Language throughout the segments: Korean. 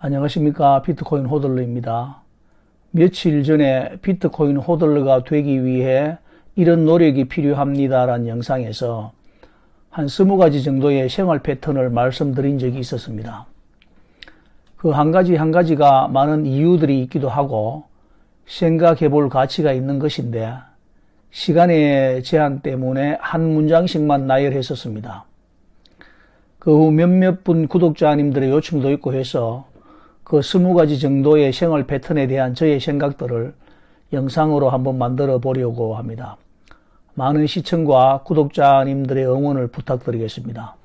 안녕하십니까. 비트코인 호들러입니다. 며칠 전에 비트코인 호들러가 되기 위해 이런 노력이 필요합니다라는 영상에서 한 20가지 정도의 생활 패턴을 말씀드린 적이 있었습니다. 그 한 가지 한 가지가 많은 이유들이 있기도 하고 생각해 볼 가치가 있는 것인데 시간의 제한 때문에 한 문장씩만 나열했었습니다. 그 후 몇몇 분 구독자님들의 요청도 있고 해서 그 20가지 정도의 생활 패턴에 대한 저의 생각들을 영상으로 한번 만들어 보려고 합니다. 많은 시청과 구독자님들의 응원을 부탁드리겠습니다.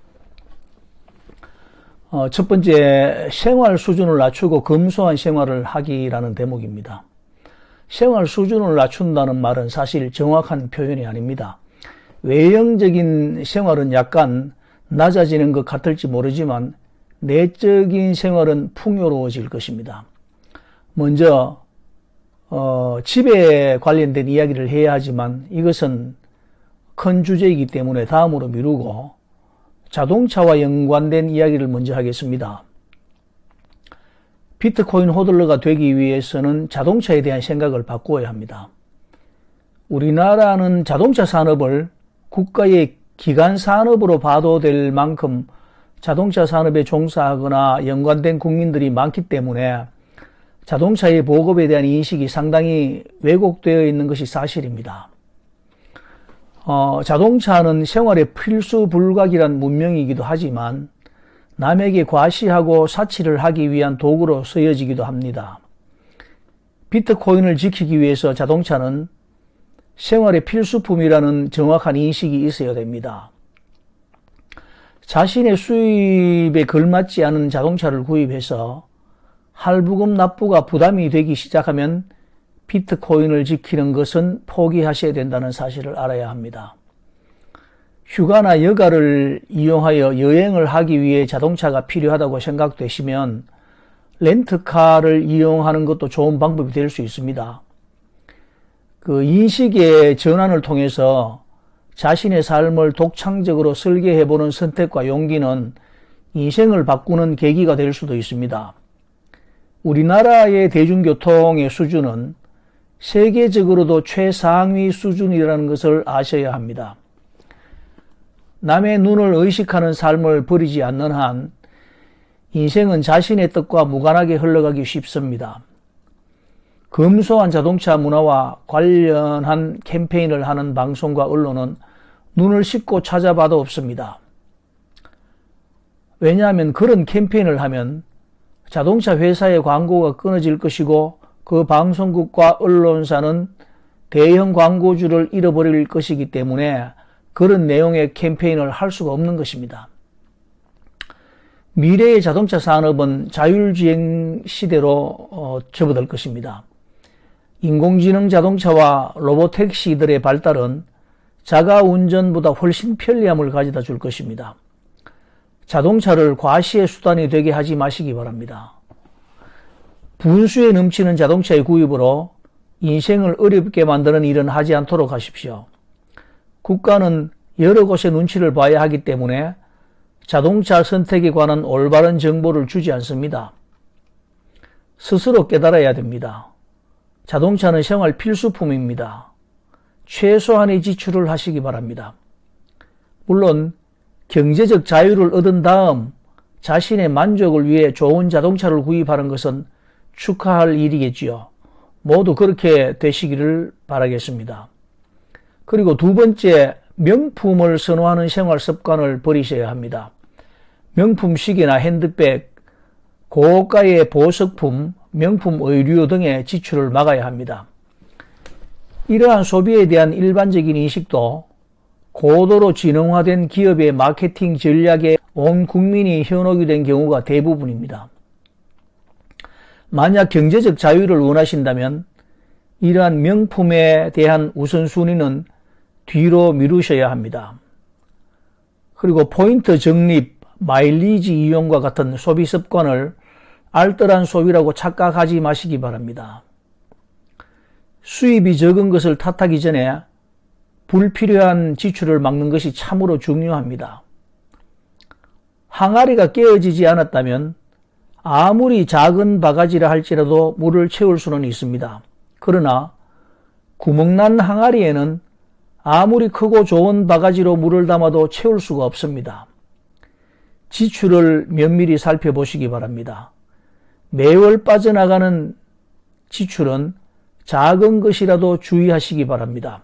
첫 번째, 생활 수준을 낮추고 검소한 생활을 하기라는 대목입니다. 생활 수준을 낮춘다는 말은 사실 정확한 표현이 아닙니다. 외형적인 생활은 약간 낮아지는 것 같을지 모르지만 내적인 생활은 풍요로워질 것입니다. 먼저 집에 관련된 이야기를 해야 하지만 이것은 큰 주제이기 때문에 다음으로 미루고 자동차와 연관된 이야기를 먼저 하겠습니다. 비트코인 호들러가 되기 위해서는 자동차에 대한 생각을 바꾸어야 합니다. 우리나라는 자동차 산업을 국가의 기간 산업으로 봐도 될 만큼 자동차 산업에 종사하거나 연관된 국민들이 많기 때문에 자동차의 보급에 대한 인식이 상당히 왜곡되어 있는 것이 사실입니다. 자동차는 생활의 필수 불가결한 문명이기도 하지만 남에게 과시하고 사치를 하기 위한 도구로 쓰여지기도 합니다. 비트코인을 지키기 위해서 자동차는 생활의 필수품이라는 정확한 인식이 있어야 됩니다. 자신의 수입에 걸맞지 않은 자동차를 구입해서 할부금 납부가 부담이 되기 시작하면 비트코인을 지키는 것은 포기하셔야 된다는 사실을 알아야 합니다. 휴가나 여가를 이용하여 여행을 하기 위해 자동차가 필요하다고 생각되시면 렌트카를 이용하는 것도 좋은 방법이 될 수 있습니다. 그 인식의 전환을 통해서 자신의 삶을 독창적으로 설계해보는 선택과 용기는 인생을 바꾸는 계기가 될 수도 있습니다. 우리나라의 대중교통의 수준은 세계적으로도 최상위 수준이라는 것을 아셔야 합니다. 남의 눈을 의식하는 삶을 버리지 않는 한 인생은 자신의 뜻과 무관하게 흘러가기 쉽습니다. 검소한 자동차 문화와 관련한 캠페인을 하는 방송과 언론은 눈을 씻고 찾아봐도 없습니다. 왜냐하면 그런 캠페인을 하면 자동차 회사의 광고가 끊어질 것이고 그 방송국과 언론사는 대형 광고주를 잃어버릴 것이기 때문에 그런 내용의 캠페인을 할 수가 없는 것입니다. 미래의 자동차 산업은 자율주행 시대로 접어들 것입니다. 인공지능 자동차와 로보택시들의 발달은 자가운전보다 훨씬 편리함을 가져다 줄 것입니다. 자동차를 과시의 수단이 되게 하지 마시기 바랍니다. 분수에 넘치는 자동차의 구입으로 인생을 어렵게 만드는 일은 하지 않도록 하십시오. 국가는 여러 곳의 눈치를 봐야 하기 때문에 자동차 선택에 관한 올바른 정보를 주지 않습니다. 스스로 깨달아야 됩니다. 자동차는 생활 필수품입니다. 최소한의 지출을 하시기 바랍니다. 물론 경제적 자유를 얻은 다음 자신의 만족을 위해 좋은 자동차를 구입하는 것은 축하할 일이겠지요. 모두 그렇게 되시기를 바라겠습니다. 그리고 두 번째, 명품을 선호하는 생활 습관을 버리셔야 합니다. 명품 시계나 핸드백, 고가의 보석품, 명품 의류 등의 지출을 막아야 합니다. 이러한 소비에 대한 일반적인 인식도 고도로 지능화된 기업의 마케팅 전략에 온 국민이 현혹이 된 경우가 대부분입니다. 만약 경제적 자유를 원하신다면 이러한 명품에 대한 우선순위는 뒤로 미루셔야 합니다. 그리고 포인트 적립, 마일리지 이용과 같은 소비 습관을 알뜰한 소비라고 착각하지 마시기 바랍니다. 수입이 적은 것을 탓하기 전에 불필요한 지출을 막는 것이 참으로 중요합니다. 항아리가 깨어지지 않았다면 아무리 작은 바가지라 할지라도 물을 채울 수는 있습니다. 그러나 구멍난 항아리에는 아무리 크고 좋은 바가지로 물을 담아도 채울 수가 없습니다. 지출을 면밀히 살펴보시기 바랍니다. 매월 빠져나가는 지출은 작은 것이라도 주의하시기 바랍니다.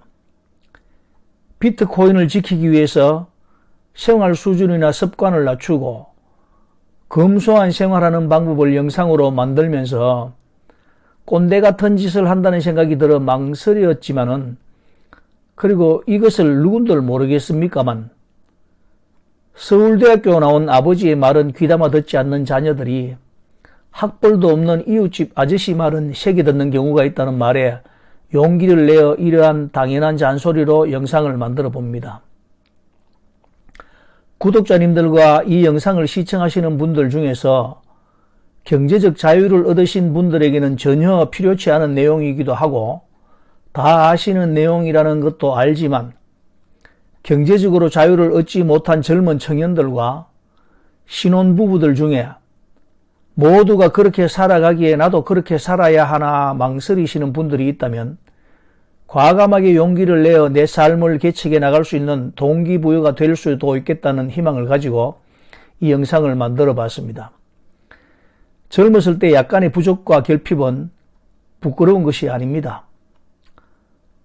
비트코인을 지키기 위해서 생활 수준이나 습관을 낮추고 검소한 생활하는 방법을 영상으로 만들면서 꼰대 같은 짓을 한다는 생각이 들어 망설였지만은, 그리고 이것을 누군들 모르겠습니까만 서울대학교 나온 아버지의 말은 귀담아 듣지 않는 자녀들이 학벌도 없는 이웃집 아저씨 말은 새겨 듣는 경우가 있다는 말에 용기를 내어 이러한 당연한 잔소리로 영상을 만들어 봅니다. 구독자님들과 이 영상을 시청하시는 분들 중에서 경제적 자유를 얻으신 분들에게는 전혀 필요치 않은 내용이기도 하고 다 아시는 내용이라는 것도 알지만, 경제적으로 자유를 얻지 못한 젊은 청년들과 신혼부부들 중에 모두가 그렇게 살아가기에 나도 그렇게 살아야 하나 망설이시는 분들이 있다면 과감하게 용기를 내어 내 삶을 개척해 나갈 수 있는 동기부여가 될 수도 있겠다는 희망을 가지고 이 영상을 만들어 봤습니다. 젊었을 때 약간의 부족과 결핍은 부끄러운 것이 아닙니다.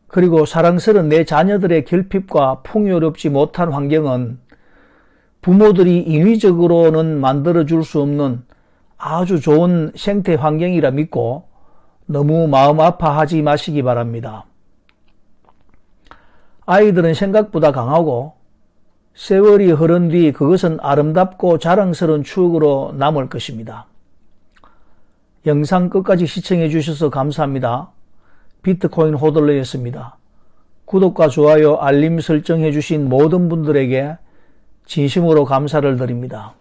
그리고 사랑스러운 내 자녀들의 결핍과 풍요롭지 못한 환경은 부모들이 인위적으로는 만들어줄 수 없는 아주 좋은 생태 환경이라 믿고 너무 마음 아파하지 마시기 바랍니다. 아이들은 생각보다 강하고 세월이 흐른 뒤 그것은 아름답고 자랑스러운 추억으로 남을 것입니다. 영상 끝까지 시청해 주셔서 감사합니다. 비트코인 호들러였습니다. 구독과 좋아요, 알림 설정해 주신 모든 분들에게 진심으로 감사를 드립니다.